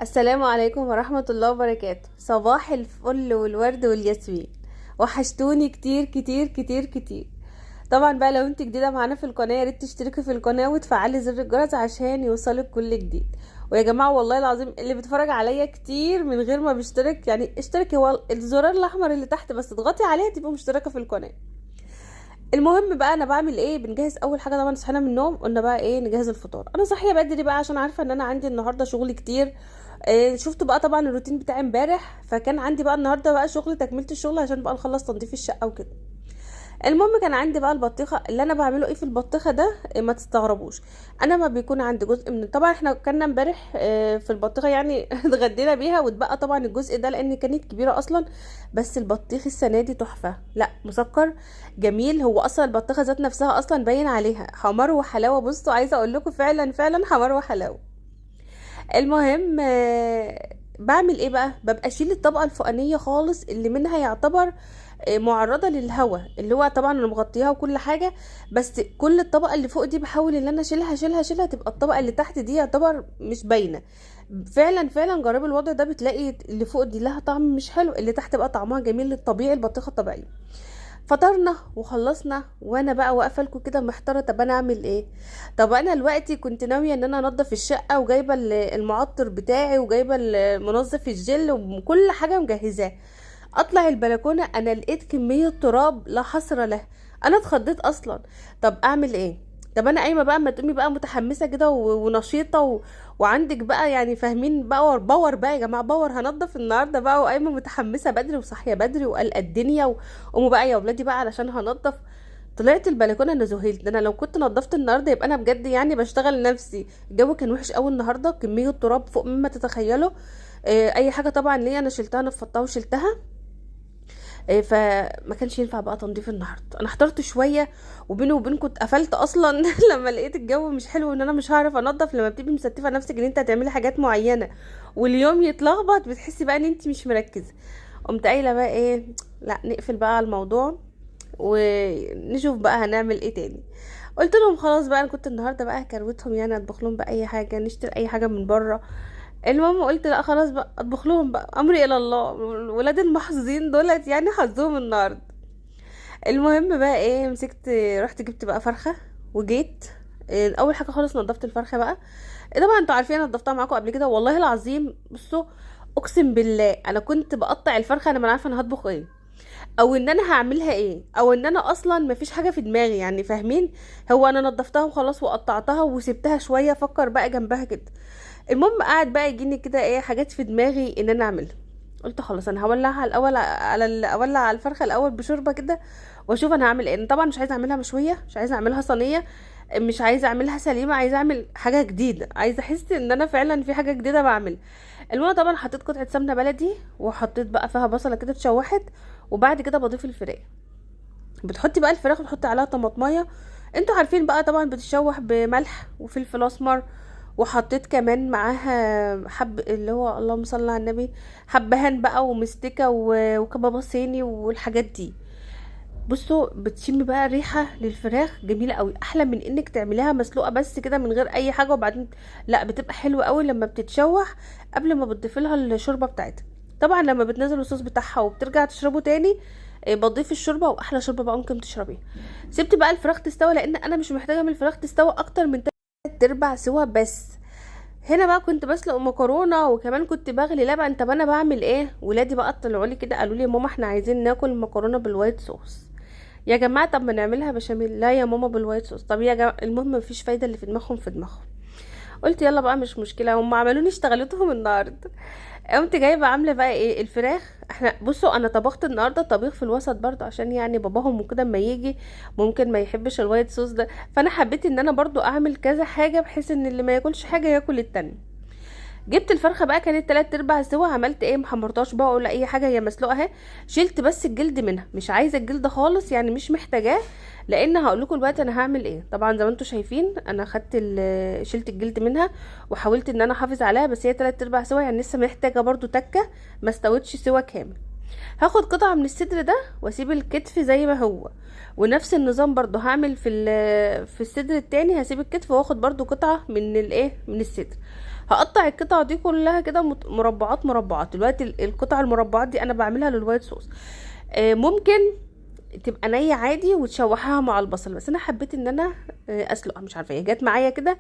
السلام عليكم ورحمة الله وبركاته. صباح الفل والورد والياسمين. وحشتوني كتير كتير كتير كتير. طبعا بقى لو انت جديدة معانا في القناة يا ريت تشتركي في القناة وتفعلي زر الجرس عشان يوصلك كل جديد. ويا جماعة والله العظيم اللي بيتفرج عليا كتير من غير ما بيشترك، يعني اشتركي، هو الزرار الاحمر اللي تحت بس تضغطي عليه تبقى مشتركة في القناة. المهم بقى انا بعمل ايه، بنجهز اول حاجه. طبعا صحينا من النوم قلنا بقى ايه، نجهز الفطار. انا صاحيه بدري بقى عشان عارفه ان انا عندي النهارده شغل كتير. شفت بقى طبعا الروتين بتاعي امبارح، فكان عندي بقى النهارده بقى شغل تكمله الشغل عشان بقى نخلص تنظيف الشقه وكده. المهم كان عندي بقى البطيخه اللي انا بعمله ايه في البطيخه ده، ما تستغربوش. انا ما بيكون عندي جزء من، طبعا احنا كنا امبارح في البطيخه يعني اتغدينا بيها واتبقى طبعا الجزء ده لان كانت كبيره اصلا. بس البطيخ السنه دي تحفه، لا مسكر جميل. هو اصلا البطيخه ذات نفسها اصلا باين عليها حمار وحلاوه. بصوا عايزه اقول لكم فعلا فعلا حمار وحلاوه. المهم بعمل ايه بقى، ببقى اشيل الطبقه الفوقانيه خالص اللي منها يعتبر معرضه للهواء، اللي هو طبعا انا مغطياها وكل حاجه. بس كل الطبقه اللي فوق دي بحاول ان انا اشيلها تبقى الطبقه اللي تحت دي يعتبر مش باينه. فعلا فعلا جربي الوضع ده، بتلاقي اللي فوق دي لها طعم مش حلو، اللي تحت بقى طعمها جميل الطبيعي، البطيخه الطبيعيه. فطرنا وخلصنا وانا بقى واقفه لكم كده محتاره، طب انا اعمل ايه؟ طب انا دلوقتي كنت ناويه ان انا انضف الشقه وجايبه المعطر بتاعي وجايبه المنظف الجل وكل حاجه مجهزاه. اطلع البلكونه انا لقيت كميه تراب لا حصر له. انا اتخضيت اصلا. طب اعمل ايه؟ طب انا قايمه بقى، ما تقومي بقى متحمسه كده ونشيطه وعندك بقى يعني فاهمين باور باور بقى يا جماعه، باور هنضف النهارده بقى، وقايمه متحمسه بدري وصاحيه بدري وقلقه الدنيا وقوموا بقى يا ولادي بقى علشان هنضف. طلعت البلكونه انا ذهلت، ده انا لو كنت نضفت النهارده يبقى انا بجد يعني بشتغل نفسي. الجو كان وحش قوي النهارده، كميه تراب فوق مما تتخيلوا. اي حاجه طبعا ليا انا شلتها، نفضتها وشلتها. فما كانش ينفع بقى تنظيف النهارده. انا احترت شويه وبيني وبينكم اتقفلت اصلا لما لقيت الجو مش حلو ان انا مش هعرف انضف. لما بتبقي مستفه نفسك ان انت هتعملي حاجات معينه واليوم يتلخبط بتحسي بقى ان انت مش مركزه. قمت قايله بقى ايه، لا نقفل بقى على الموضوع ونشوف بقى هنعمل ايه تاني. قلت لهم خلاص بقى، انا كنت النهارده بقى كروتهم يعني اطبخ لهم بقى اي حاجه، نشتري اي حاجه من بره. المهم قلت لا خلاص بقى اطبخ لهم بقى، امري الى الله. ولاد المحظوظين دولت يعني حظهم النهارده. المهم بقى ايه، مسكت رحت جبت بقى فرخه وجيت. اول حاجه خالص نضفت الفرخه بقى. طبعا انتوا عارفين انا نضفتها معاكم قبل كده والله العظيم. بصوا اقسم بالله انا كنت بقطع الفرخه، انا ما عارفه انا هطبخ ايه او ان انا هعملها ايه او ان انا اصلا مفيش حاجه في دماغي يعني فاهمين. هو انا نضفتها وخلاص وقطعتها وسبتها شويه افكر بقى جنبها كده. المهم قاعد بقى يجيني كده ايه حاجات في دماغي ان انا اعملها. قلت خلاص انا هولعها الاول اولع على الفرخه الاول بشوربه كده واشوف انا هعمل ايه. أنا طبعا مش عايزه اعملها مشويه، مش عايزه اعملها صينيه، مش عايزه اعملها سليمه، عايزه اعمل حاجه جديده، عايزه احس ان انا فعلا في حاجه جديده بعمل. المهم طبعا حطيت قطعه سمنه بلدي وحطيت بقى فيها بصله كده اتشوحت. وبعد كده بضيف الفراخ. بتحطي بقى الفراخ وتحطي عليها طماطميه. انتوا عارفين بقى طبعا بتتشوح بملح وفلفل اسمر. وحطيت كمان معاها حب اللي هو اللهم صل على النبي، حبهان بقى ومستكه وكبابه صيني والحاجات دي. بصوا بتشمي بقى ريحه للفراخ جميله قوي، احلى من انك تعمليها مسلوقه بس كده من غير اي حاجه وبعدين. لا بتبقى حلوه قوي لما بتتشوح قبل ما بتضيفي لها الشوربه بتاعتها. طبعا لما بتنزل الصوص بتاعها وبترجع تشربه تاني بضيف الشوربه، واحلى شوربه بقى ممكن تشربيها. سبت بقى الفراخ تستوي لان انا مش محتاجه من الفراخ تستوي اكتر من 3/4 سوا بس. هنا بقى كنت بسلق مكرونه وكمان كنت بغلي لبن. طب انا بعمل ايه، ولادي بقى طلعوا لي كده قالوا لي يا ماما احنا عايزين ناكل مكرونه بالوايت صوص. يا جماعه طب ما نعملها بشاميل. لا يا ماما بالوايت صوص. طب يا جماعه المهم مفيش فايده، اللي في دماغهم في دماغهم. قلت يلا بقى مش مشكله، هم عملوني اشتغلتهم النهارده. قمت جايبه عامله بقى ايه الفراخ. احنا بصوا انا طبخت النهارده طبيخ في الوسط برضو عشان يعني باباهم وكده اما يجي ممكن ما يحبش الوايت صوص ده. فانا حبيت ان انا برضو اعمل كذا حاجه بحيث ان اللي ما ياكلش حاجه ياكل التاني. جبت الفرخه بقى كانت 3/4 سوا. عملت ايه، محمرتهاش بقى ولا اي حاجه، هي مسلوقه اهي. شلت بس الجلد منها، مش عايزه الجلد خالص يعني مش محتاجاه. لان هقول لكم دلوقتي انا هعمل ايه. طبعا زي ما انتم شايفين انا خدت شلت الجلد منها وحاولت ان انا احافظ عليها، بس هي 3/4 سوا يعني لسه محتاجه برضو تكه، ما استوتش سوا كامل. هاخد قطعه من الصدر ده واسيب الكتف زي ما هو. ونفس النظام برضو هعمل في الصدر التاني، هسيب الكتف واخد برضو قطعه من الايه من الصدر. هقطع القطع دي كلها كده مربعات مربعات. دلوقتي القطع المربعات دي انا بعملها للوايت صوص. ممكن تبقى نية عادي وتشوحها مع البصل، بس انا حبيت ان انا اسلقها، مش عارفه هي جت معايا كده.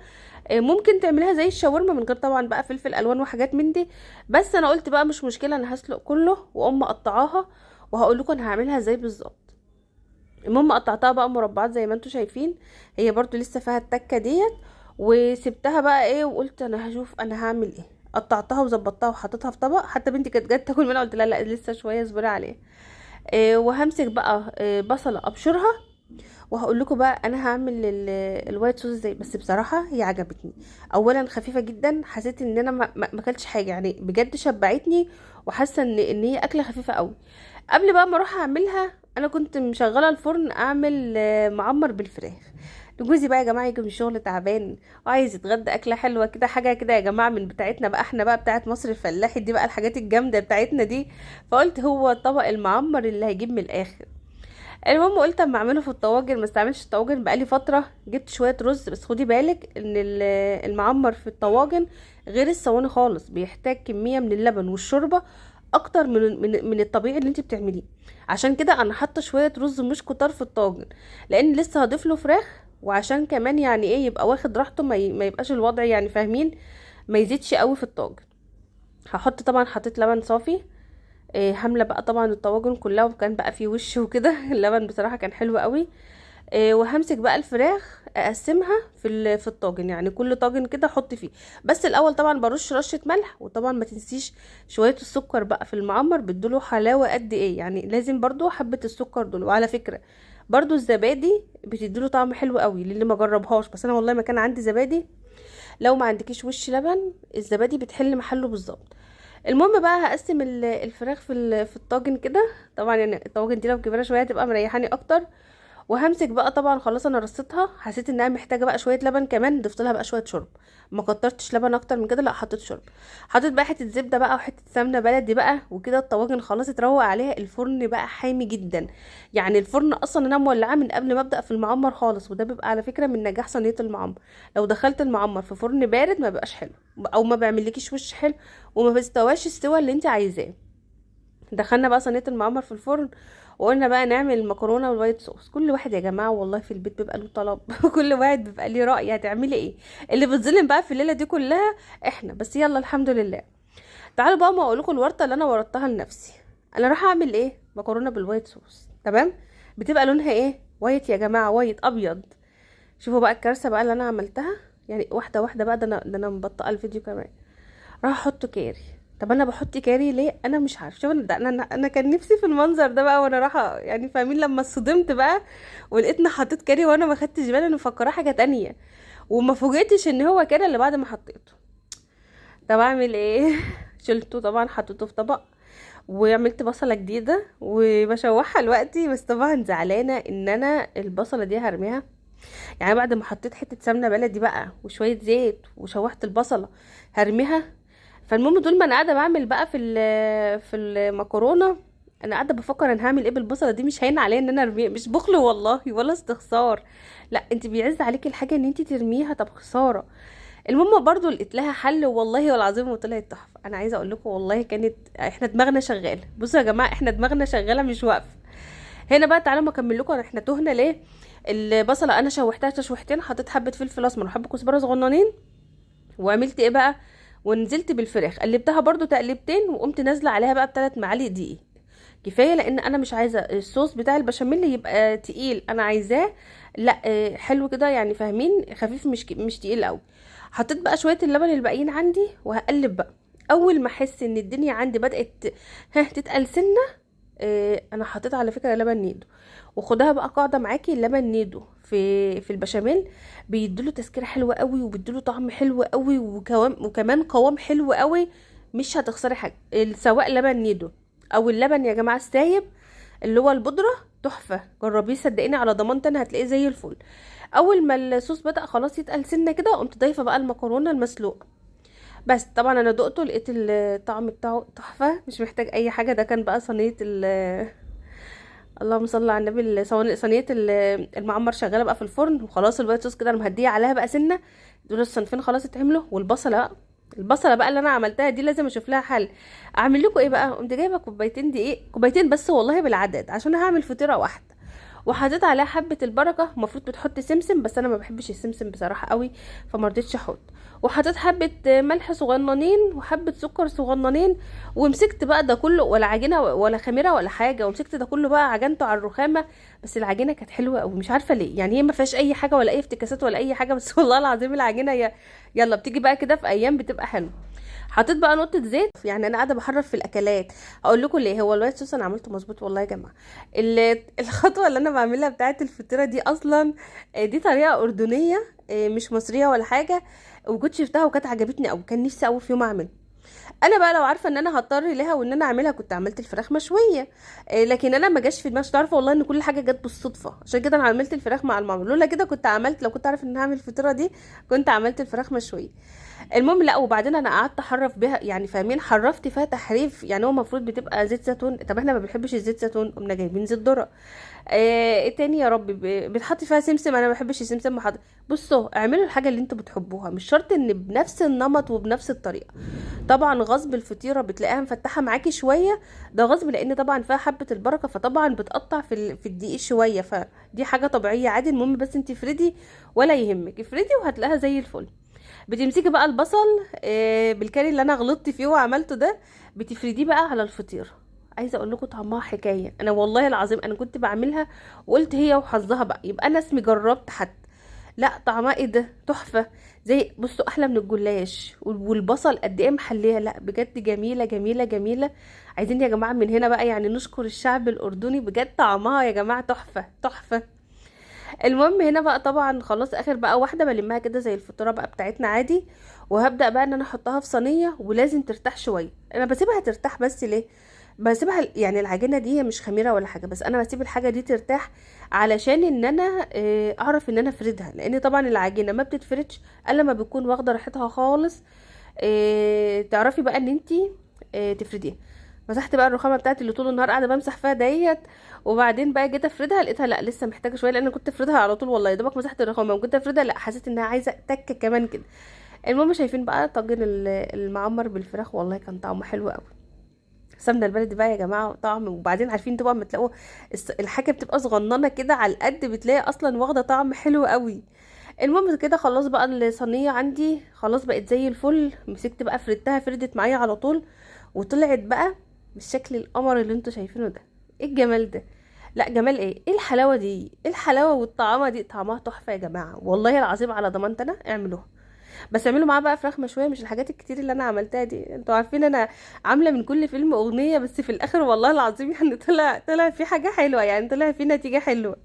ممكن تعملها زي الشاورما من غير طبعا بقى فلفل الوان وحاجات من دي، بس انا قلت بقى مش مشكله، انا هسلق كله واقوم مقطعاها وهقول لكم انا هعملها ازاي بالظبط. المهم قطعتها بقى مربعات زي ما انتم شايفين، هي برضو لسه فيها التكه ديت. وسبتها بقى ايه، وقلت انا هشوف انا هعمل ايه. قطعتها وظبطتها وحطيتها في طبق، حتى بنتي كانت جت تاكل منها، قلت لها لا لسه شويه اصبري عليها. وهمسك بقى بصله ابشرها، وهقول لكم بقى انا هعمل الوايت صوص ازاي. بس بصراحه هي عجبتني، اولا خفيفه جدا، حسيت ان انا ما اكلتش حاجه يعني، بجد شبعتني، وحاسه ان هي اكله خفيفه قوي. قبل بقى ما اروح اعملها انا كنت مشغله الفرن اعمل معمر بالفراخ. جوزي بقى يا جماعه يجي من الشغل تعبان وعايز يتغدى اكله حلوه كده، حاجه كده يا جماعه من بتاعتنا بقى، احنا بقى بتاعت مصر الفلاحي دي بقى، الحاجات الجامده بتاعتنا دي. فقلت هو الطبق المعمر اللي هيجيب من الاخر. المهم قلت اما اعمله في الطواجن، ما استعملش الطواجن بقالي فتره. جبت شويه رز، بس خدي بالك ان المعمر في الطواجن غير الصواني خالص، بيحتاج كميه من اللبن والشوربه اكتر من الطبيعي اللي انت بتعمليه. عشان كده انا حاطه شويه رز مش كتار في الطاجن، لان لسه هضيف له فراخ، وعشان كمان يعني ايه يبقى واخد راحته، ما يبقاش الوضع يعني فاهمين، ما يزيدش قوي في الطاجن. هحط طبعا، حطيت لبن صافي. هامله بقى طبعا الطواجن كلها، وكان بقى فيه وش وكده اللبن بصراحه كان حلو قوي. وهمسك بقى الفراخ اقسمها في الطاجن، يعني كل طاجن كده احط فيه. بس الاول طبعا برش رشه ملح، وطبعا ما تنسيش شويه السكر بقى في المعمر بيدوله حلاوه قد ايه، يعني لازم برضو حبه السكر دول. وعلى فكره برضو الزبادي بتديله طعم حلو قوي للي ما جربهاش، بس انا والله ما كان عندي زبادي. لو ما عندكيش وش لبن الزبادي بتحل محله بالظبط. المهم بقى هقسم الفراخ في الطاجن كده. طبعا يعني الطواجن دي لو كبيره شويه هتبقى مريحاني اكتر. وهمسك بقى طبعا، خلاص انا رصيتها، حسيت انها محتاجه بقى شويه لبن كمان، ضفت لها بقى شويه شرب. ما كترتش لبن اكتر من كده، لا حطيت شرب. حطيت بقى حته زبده بقى وحته سمنه بلدي بقى، وكده الطواجن خلاص اتروق عليها. الفرن بقى حامي جدا، يعني الفرن اصلا انا مولعاه من قبل ما ابدا في المعمر خالص، وده بيبقى على فكره من نجاح صينيه المعمر. لو دخلت المعمر في فرن بارد ما بيبقاش حلو، او ما بيعملكيش وش حلو، وما بيستواش السوى اللي انت عايزاه. دخلنا بقى صينيه المعمر في الفرن، وقلنا بقى نعمل المكرونه والوايت صوص. كل واحد يا جماعه والله في البيت بيبقى له طلب كل واحد بيبقى ليه راي هتعملي ايه. اللي بتظلم بقى في الليله دي كلها احنا، بس يلا الحمد لله. تعالوا بقى ما اقول لكم الورطه اللي انا ورطتها لنفسي. انا راح اعمل ايه، مكرونه بالوايت صوص، تمام. بتبقى لونها ايه، وايت يا جماعه، وايت ابيض. شوفوا بقى الكارثه بقى اللي انا عملتها، يعني واحده واحده بقى، ده انا مبطئه الفيديو كمان. راح احط كاري. طب انا بحط كاري ليه، انا مش عارف. شوف انا كان نفسي في المنظر ده بقى، وانا رايحه يعني فاهمين لما اتصدمت بقى ولقيتني حطيت كاري، وانا ما خدتش بالي، انا مفكراه حاجه تانية، وما فوجئتش ان هو كده اللي بعد ما حطيته. طب اعمل ايه شلته طبعا، حطيته في طبق، وعملت بصله جديده وبشوحها دلوقتي. بس طبعا زعلانه ان انا البصله دي هرميها، يعني بعد ما حطيت حته سمنه بلدي بقى وشويه زيت وشوحت البصله هرميها. فالمهم طول ما انا قاعده بعمل بقى في المكرونه، انا قاعده بفكر انا هعمل ايه بالبصله دي. مش هين عليا ان انا ارميها، مش بخل والله ولا استخسار، لا انت بيعز عليكي الحاجه ان انت ترميها، طب خساره. المهم برضو لقيت لها حل والله والعظيم وطلعت تحفه. انا عايزه اقول لكم والله كانت احنا دماغنا شغاله. بصوا يا جماعه احنا دماغنا شغاله مش واقفه. هنا بقى تعالوا ما اكمل لكم احنا تهنا ليه. البصله انا شوحتها تشويحتين، حطيت حبه فلفل اسمر وحبه كزبره صغننين. وعملت ايه بقى، ونزلت بالفراخ قلبتها برضو تقلبتين، وقمت نازله عليها بقى ب3 معالق دقيق كفايه، لان انا مش عايزه الصوص بتاع البشاميل يبقى تقيل، انا عايزاه لا حلو كده يعني فاهمين، خفيف مش تقيل قوي. حطيت بقى شويه اللبن الباقيين عندي وهقلب بقى. اول ما احس ان الدنيا عندي بدات تتقل سنه، انا حطيت على فكره لبن نيدو. وخدها بقى قاعده معاكي، اللبن نيدو في البشاميل بيديله تسكيره حلوه قوي، وبيديله طعم حلو قوي، وكمان قوام حلو قوي. مش هتخسري حاجه، سواء لبن نيدو او اللبن يا جماعه السايب اللي هو البودره، تحفه. جربيه صدقيني على ضمانتي انا هتلاقيه زي الفل. اول ما الصوص بدا خلاص يتقل سنه كده، قمت ضايفه بقى المكرونه المسلوقه. بس طبعا انا دقته لقيت الطعم بتاعه تحفه، مش محتاج اي حاجه. ده كان بقى صينيه اللهم صل على النبي، صينيه المعمر شغاله بقى في الفرن، وخلاص الوايت صوص كده انا مهديه عليها بقى سنه. دول الصنفين خلاص اتعملوا، والبصله بقى البصله بقى اللي انا عملتها دي لازم اشوف لها حل. اعمل لكم ايه بقى؟ قمت جايبه كوبايتين دقيق، كوبايتين بس والله بالعدد عشان هعمل فطيره واحده، وحطيت عليها حبه البركه. المفروض بتحط سمسم بس انا ما بحبش السمسم بصراحه قوي، فما رضيتش احط. وحطيت حبه ملح صغننين وحبه سكر صغننين، ومسكت بقى ده كله، ولا عجينه ولا خميره ولا حاجه، ومسكت ده كله بقى عجنته على الرخامه. بس العجينه كانت حلوه قوي، مش عارفه ليه، يعني هي ما فيهاش اي حاجه ولا اي افتكاسات ولا اي حاجه، بس والله العظيم العجينه يلا بتيجي بقى كده في ايام بتبقى حلوه. حطيت بقى نقطه زيت، يعني انا قاعده بحرف في الاكلات. اقول لكم ليه؟ هو الوايت صوص انا عملته مظبوط والله يا جماعه. الخطوه اللي انا بعملها بتاعه الفطيره دي اصلا دي طريقه اردنيه، مش مصريه ولا حاجه. وكنت شفتها وكانت عجبتني قوي، كان نفسي قوي في يوم اعمل. انا بقى لو عارفه ان انا هضطر ليها وان انا اعملها كنت عملت الفراخ مشويه. لكن انا ما جاش في دماغي، مش عارفه والله ان كل حاجه جت بالصدفه، عشان كده انا عملت الفراخ مع المعمول. لولا كده كنت عملت، لو كنت عارفه ان هعمل الفطيره دي كنت عملت الفراخ مشويه. المهم لا، وبعدين انا قعدت احرف بيها، يعني فاهمين، حرفت فيها تحريف. يعني هو المفروض بتبقى زيت زيتون، طب احنا ما بنحبش الزيت زيتون، قمنا جايبين زيت ذره. ايه تاني يا ربي؟ بتحط فيها سمسم، انا ما بحبش السمسم محط. بصوا اعملوا الحاجه اللي انتوا بتحبوها، مش شرط ان بنفس النمط وبنفس الطريقه. طبعا غصب الفطيره بتلاقيها مفتحه معاكي شويه، ده غصب، لان طبعا فيها حبه البركه، فطبعا بتقطع في الدقيق شويه، فدي حاجه طبيعيه عادي. المهم بس انت افردي ولا يهمك، افردي وهتلاقيها زي الفل. بتمسكي بقى البصل بالكاري اللي انا غلطت فيه وعملته ده، بتفرديه بقى على الفطيره. عايزه اقول لكم طعمها حكايه، انا والله العظيم انا كنت بعملها وقلت هي وحظها بقى، يبقى انا اسمي جربت حتى. لا طعمها ايه ده، تحفه. زي بصوا احلى من الجلاش، والبصل قد ايه محليه، لا بجد جميله جميله جميله. عايزين يا جماعه من هنا بقى يعني نشكر الشعب الاردني، بجد طعمها يا جماعه تحفه تحفه. المهم هنا بقى طبعا خلاص اخر بقى واحده بلمها كده زي الفطيره بقى بتاعتنا عادي. وهبدا بقى ان انا احطها في صينيه، ولازم ترتاح شويه. انا بسيبها ترتاح بس ليه؟ بسيبها يعني العجينه دي هي مش خميره ولا حاجه، بس انا بسيب الحاجه دي ترتاح علشان ان انا اعرف ان انا افردها، لان طبعا العجينه ما بتتفردش الا لما بتكون واخده راحتها خالص. تعرفي بقى ان انتي تفرديها. مسحت بقى الرخامه بتاعتي اللي طول النهار قاعده بمسح فيها ديت، وبعدين بقى جيت افردها لقيتها لا لسه محتاجه شويه، لان أنا كنت افردها على طول والله، يا دوبك مسحت الرخامه وجيت افردها لا حسيت انها عايزه تكه كمان كده. المهم شايفين بقى طاجن المعمر بالفراخ، والله كان طعمه حلو قوي. السمنه البلدي بقى يا جماعه طعم. وبعدين عارفين طبعا ما تلاقوا الحاجه بتبقى صغننه كده على القد، بتلاقي اصلا واخده طعم حلو قوي. المهم كده خلاص بقى الصينيه عندي خلاص بقت زي الفل. مسكت بقى فردتها، فردت معايا على طول، وطلعت بقى بالشكل القمر اللي انتوا شايفينه ده. ايه الجمال ده؟ لا جمال ايه، ايه الحلاوه دي، ايه الحلاوه والطعامه دي، طعمها تحفه يا جماعه والله العظيم، على ضمانتي انا اعملوها. بس اعملوا معاه بقى فراخ مشويه، مش الحاجات الكتير اللي انا عملتها دي. انتوا عارفين انا عامله من كل فيلم اغنيه، بس في الاخر والله العظيم يعني طلع في حاجه حلوه، يعني طلع في نتيجه حلوه.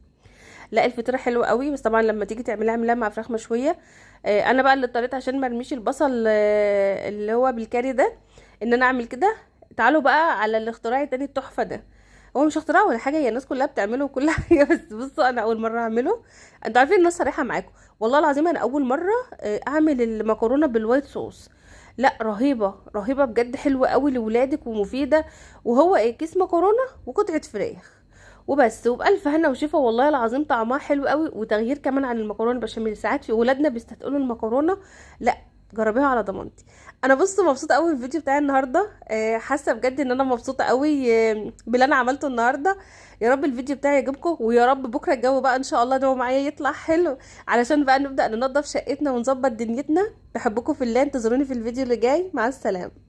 لا الفطيره حلوه قوي، بس طبعا لما تيجي تعمليها اعمليها مع فراخ مشويه. انا بقى اللي اضطريت عشان ما ارميش البصل اللي هو بالكاري ده، ان انا اعمل كده. تعالوا بقى على الاختراع التاني التحفه ده. هو مش اختراع ولا حاجه، هي الناس كلها بتعمله وكل حاجه، بس بصوا انا اول مره اعمله. انتوا عارفين الناس صريحه معاكم، والله العظيم انا اول مره اعمل المكرونه بالوايت صوص. لا رهيبه رهيبه بجد، حلوه قوي لولادك ومفيده. وهو ايه، كيس مكرونه وقطعه فراخ وبس، وبألف هنا وشفا. والله العظيم طعمها حلو قوي، وتغيير كمان عن المكرونه البشاميل. ساعات في ولادنا بيستثقلوا المكرونه، لا جربيها على ضمانتي. انا بص مبسوطه قوي بالفيديو بتاعي النهارده، حاسه بجد ان انا مبسوطه قوي باللي انا عملته النهارده. يا رب الفيديو بتاعي يعجبكم، ويا رب بكره الجو بقى ان شاء الله ده معايا يطلع حلو، علشان بقى نبدا ننظف شقتنا ونظبط دنيتنا. بحبكم في الله، انتظروني في الفيديو اللي جاي، مع السلامه.